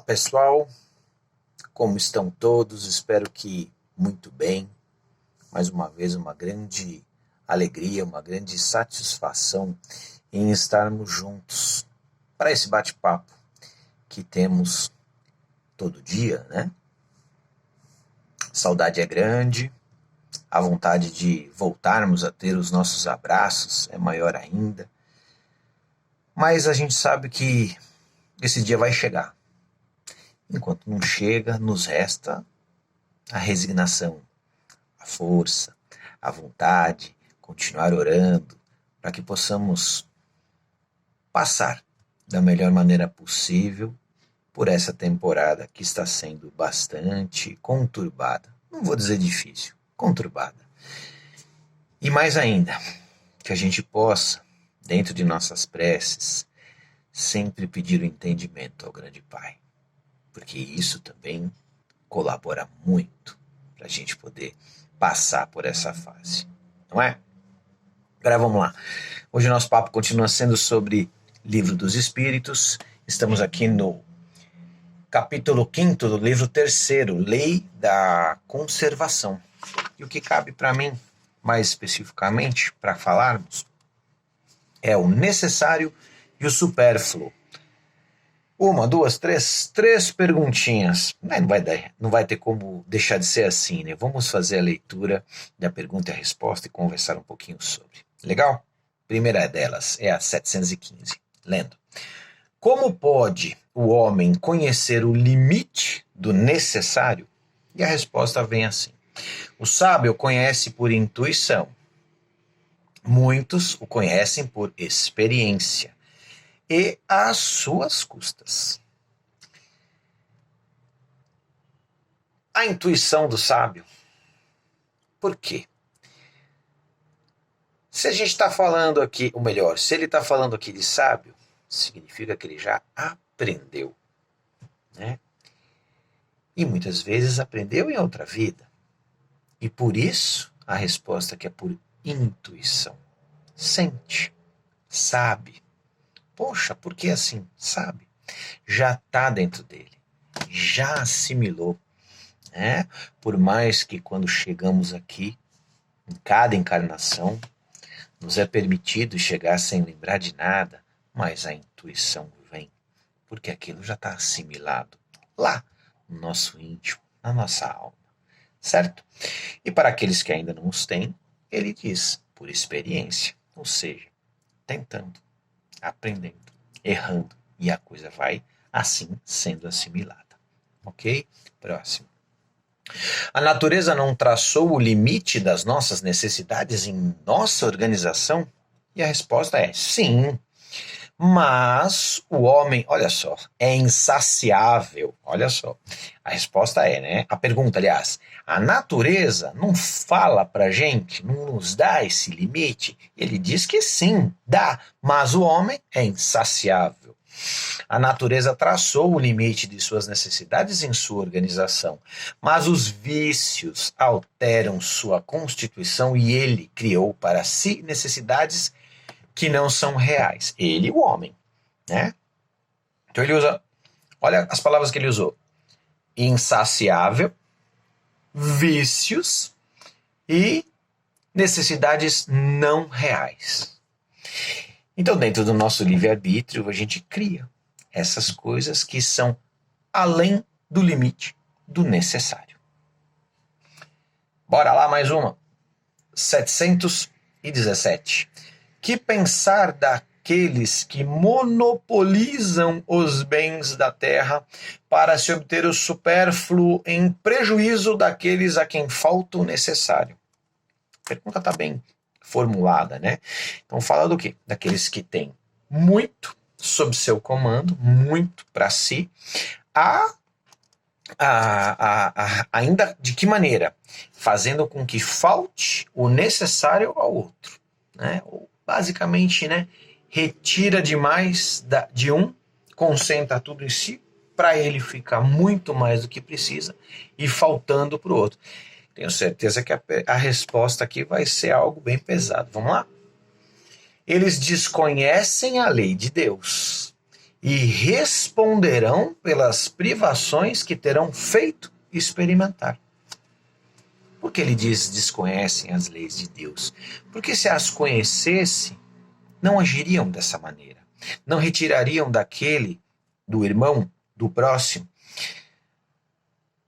pessoal, como estão todos? Espero que muito bem. Mais uma vez, uma grande alegria, uma grande satisfação em estarmos juntos para esse bate-papo que temos todo dia, né? Saudade é grande, a vontade de voltarmos a ter os nossos abraços é maior ainda, mas a gente sabe que esse dia vai chegar. Enquanto não chega, nos resta a resignação, a força, a vontade, continuar orando para que possamos passar da melhor maneira possível por essa temporada que está sendo bastante conturbada. Não vou dizer difícil, conturbada. E mais ainda, que a gente possa, dentro de nossas preces, sempre pedir o entendimento ao grande Pai. Porque isso também colabora muito para a gente poder passar por essa fase, não é? Agora vamos lá. Hoje o nosso papo continua sendo sobre Livro dos Espíritos. Estamos aqui no capítulo 5º do livro 3º, Lei da Conservação. E o que cabe para mim, mais especificamente, para falarmos, é o necessário e o supérfluo. Uma, duas, três perguntinhas. Não vai ter como deixar de ser assim, né? Vamos fazer a leitura da pergunta e a resposta e conversar um pouquinho sobre. Legal? Primeira delas é a 715. Lendo. Como pode o homem conhecer o limite do necessário? E a resposta vem assim. O sábio conhece por intuição. Muitos o conhecem por experiência. E às suas custas. A intuição do sábio. Por quê? Se a gente está falando aqui, ou melhor, se ele está falando aqui de sábio, significa que ele já aprendeu, né? E muitas vezes aprendeu em outra vida. E por isso, a resposta que é por intuição. Sente, sabe. Poxa, por que assim? Sabe? Já está dentro dele. Já assimilou. Né? Por mais que quando chegamos aqui, em cada encarnação, nos é permitido chegar sem lembrar de nada, mas a intuição vem. Porque aquilo já está assimilado. Lá, no nosso íntimo, na nossa alma. Certo? E para aqueles que ainda não os têm, ele diz, por experiência. Ou seja, tentando. Aprendendo, errando, e a coisa vai assim sendo assimilada. Ok? Próximo. A natureza não traçou o limite das nossas necessidades em nossa organização? E a resposta é sim. Mas o homem, olha só, é insaciável. Olha só. A resposta é, né? A pergunta, aliás, a natureza não fala pra gente, não nos dá esse limite? Ele diz que sim, dá, mas o homem é insaciável. A natureza traçou o limite de suas necessidades em sua organização, mas os vícios alteram sua constituição e ele criou para si necessidades que não são reais. Ele, o homem, né? Então ele usa, olha as palavras que ele usou. Insaciável, vícios e necessidades não reais. Então, dentro do nosso livre-arbítrio, a gente cria essas coisas que são além do limite do necessário. Bora lá, mais uma. 717. Que pensar daqueles que monopolizam os bens da terra para se obter o supérfluo em prejuízo daqueles a quem falta o necessário? A pergunta está bem formulada, né? Então fala do quê? Daqueles que têm muito sob seu comando, muito para si, ainda de que maneira? Fazendo com que falte o necessário ao outro, né? Basicamente, né, retira demais de um, concentra tudo em si, para ele ficar muito mais do que precisa e faltando para o outro. Tenho certeza que a resposta aqui vai ser algo bem pesado. Vamos lá? Eles desconhecem a lei de Deus e responderão pelas privações que terão feito experimentar. Por que ele diz desconhecem as leis de Deus? Porque se as conhecesse, não agiriam dessa maneira. Não retirariam daquele, do irmão, do próximo,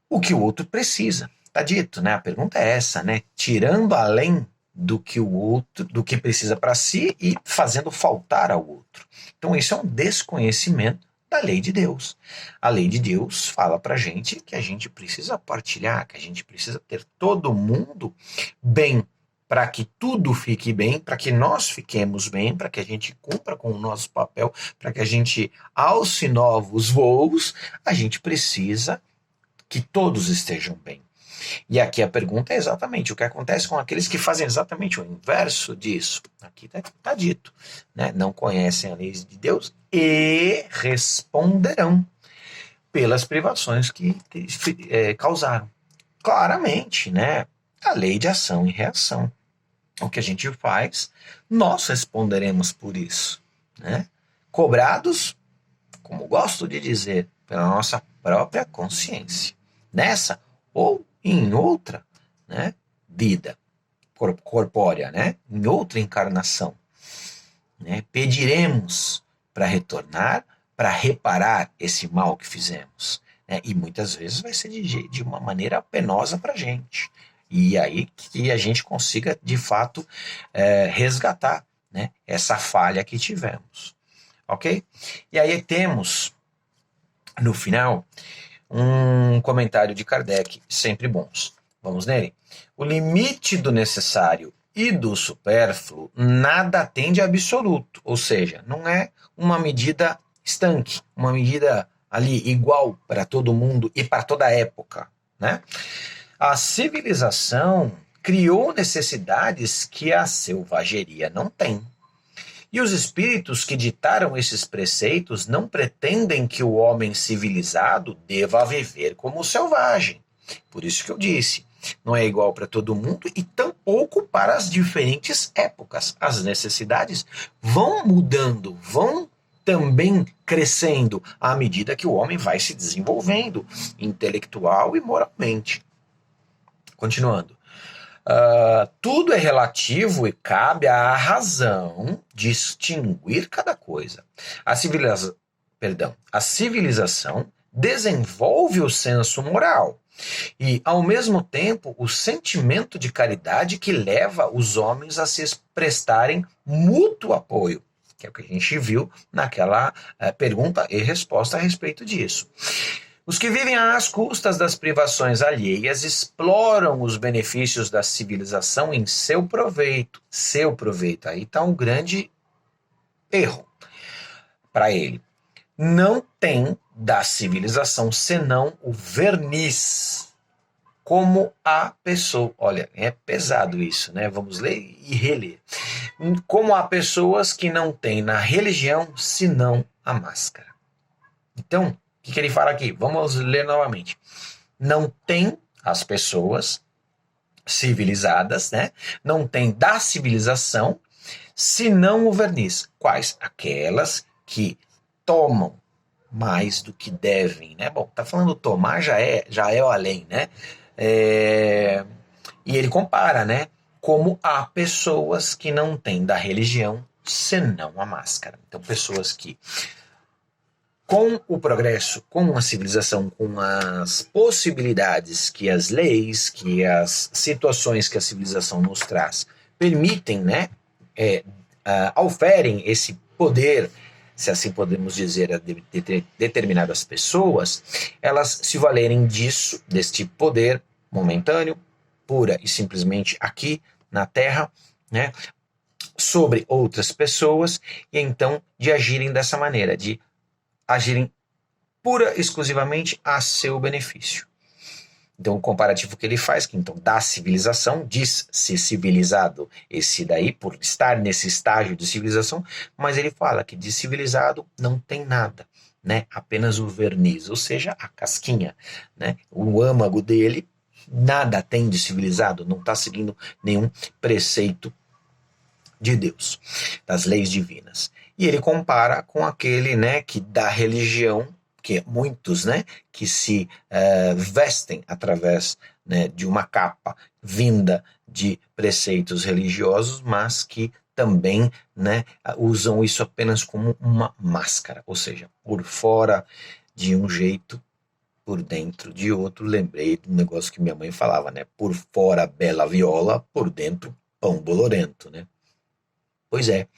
o que o outro precisa. Está dito, né? A pergunta é essa, né? Tirando além do que o outro, do que precisa para si e fazendo faltar ao outro. Então isso é um desconhecimento da lei de Deus. A lei de Deus fala para a gente que a gente precisa partilhar, que a gente precisa ter todo mundo bem, para que tudo fique bem, para que nós fiquemos bem, para que a gente cumpra com o nosso papel, para que a gente alce novos voos, a gente precisa que todos estejam bem. E aqui a pergunta é exatamente o que acontece com aqueles que fazem exatamente o inverso disso. Aqui está dito, né? Não conhecem a lei de Deus e responderão pelas privações que causaram. Claramente, né? A lei de ação e reação. O que a gente faz, nós responderemos por isso, né? Cobrados, como gosto de dizer, pela nossa própria consciência. Nessa ou em outra, né, vida corpórea, né, em outra encarnação, né, pediremos para retornar, para reparar esse mal que fizemos, né, e muitas vezes vai ser de uma maneira penosa para a gente, e aí que a gente consiga de fato resgatar, né, essa falha que tivemos, ok? E aí temos no final um comentário de Kardec, sempre bons. Vamos nele? O limite do necessário e do supérfluo nada atende a absoluto, ou seja, não é uma medida estanque, uma medida ali igual para todo mundo e para toda época, né? A civilização criou necessidades que a selvageria não tem. E os espíritos que ditaram esses preceitos não pretendem que o homem civilizado deva viver como selvagem. Por isso que eu disse, não é igual para todo mundo e tampouco para as diferentes épocas. As necessidades vão mudando, vão também crescendo à medida que o homem vai se desenvolvendo, intelectual e moralmente. Continuando. Tudo é relativo e cabe à razão distinguir cada coisa. A civilização desenvolve o senso moral e, ao mesmo tempo, o sentimento de caridade que leva os homens a se prestarem mútuo apoio, que é o que a gente viu naquela pergunta e resposta a respeito disso. Os que vivem às custas das privações alheias exploram os benefícios da civilização em seu proveito. Seu proveito. Aí está um grande erro para ele. Não tem da civilização senão o verniz. Como a pessoa... Olha, é pesado isso, né? Vamos ler e reler. Como há pessoas que não têm na religião senão a máscara. Então... O que ele fala aqui? Vamos ler novamente. Não tem as pessoas civilizadas, né? Não tem da civilização, senão o verniz. Quais? Aquelas que tomam mais do que devem, né? Bom, tá falando tomar já é o além, né? E ele compara, né? Como há pessoas que não têm da religião, senão a máscara. Então, pessoas que com o progresso, com a civilização, com as possibilidades que as leis, que as situações que a civilização nos traz permitem, né, oferem esse poder, se assim podemos dizer, a determinadas pessoas, elas se valerem disso, deste poder momentâneo, pura e simplesmente aqui na Terra, né, sobre outras pessoas, e então de agirem dessa maneira, de agirem pura e exclusivamente a seu benefício. Então, o comparativo que ele faz, que então da civilização, diz-se civilizado esse daí, por estar nesse estágio de civilização, mas ele fala que de civilizado não tem nada, né? Apenas o verniz, ou seja, a casquinha, né? O âmago dele, nada tem de civilizado, não está seguindo nenhum preceito de Deus, das leis divinas. E ele compara com aquele, né, que da religião, que muitos, né, que se vestem através, né, de uma capa vinda de preceitos religiosos, mas que também, né, usam isso apenas como uma máscara, ou seja, por fora de um jeito, por dentro de outro. Lembrei do negócio que minha mãe falava, né, por fora bela viola, por dentro pão bolorento, né? Pois é,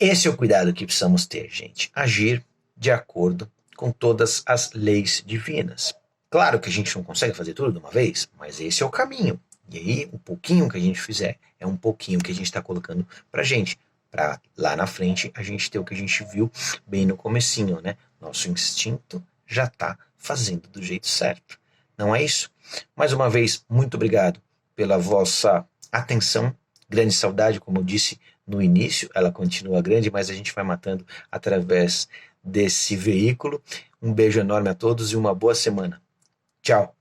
esse é o cuidado que precisamos ter, gente. Agir de acordo com todas as leis divinas. Claro que a gente não consegue fazer tudo de uma vez, mas esse é o caminho. E aí, um pouquinho que a gente fizer é um pouquinho que a gente está colocando para gente. Para lá na frente a gente ter o que a gente viu bem no comecinho, né? Nosso instinto já está fazendo do jeito certo. Não é isso? Mais uma vez, muito obrigado pela vossa atenção. Grande saudade, como eu disse no início, ela continua grande, mas a gente vai matando através desse veículo. Um beijo enorme a todos e uma boa semana. Tchau!